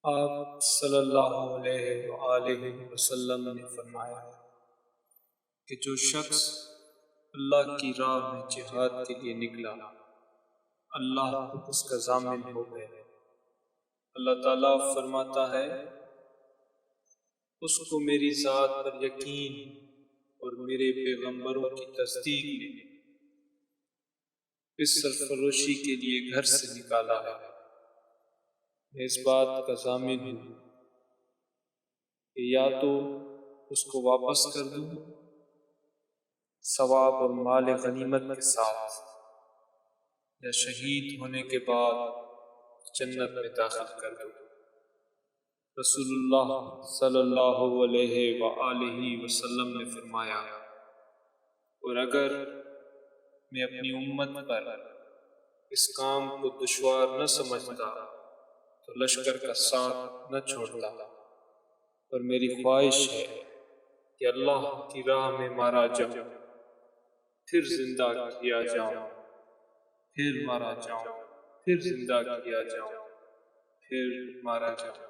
آپ صلی اللہ علیہ وآلہ وسلم نے فرمایا کہ جو شخص اللہ کی راہ میں جہاد کے لیے نکلا، اللہ اس کا ضامن ہو گئے۔ اللہ تعالیٰ فرماتا ہے اس کو میری ذات پر یقین اور میرے پیغمبروں کی تصدیق نے اس سرفروشی کے لیے گھر سے نکالا ہے۔ میں اس بات کا ضامن ہوں کہ یا تو اس کو واپس کر دوں ثواب اور مال غنیمت کے ساتھ، یا شہید ہونے کے بعد جنت میں داخل کر دوں۔ رسول اللہ صلی اللہ علیہ وآلہ وسلم نے فرمایا، اور اگر میں اپنی امت پر اس کام کو دشوار نہ سمجھتا تو لشکر کا ساتھ نہ چھوڑتا، اور میری خواہش ہے کہ اللہ کی راہ میں مارا جاؤں، پھر زندہ کیا جاؤں، پھر مارا جاؤں، پھر زندہ کیا جاؤں، پھر مارا جاؤں۔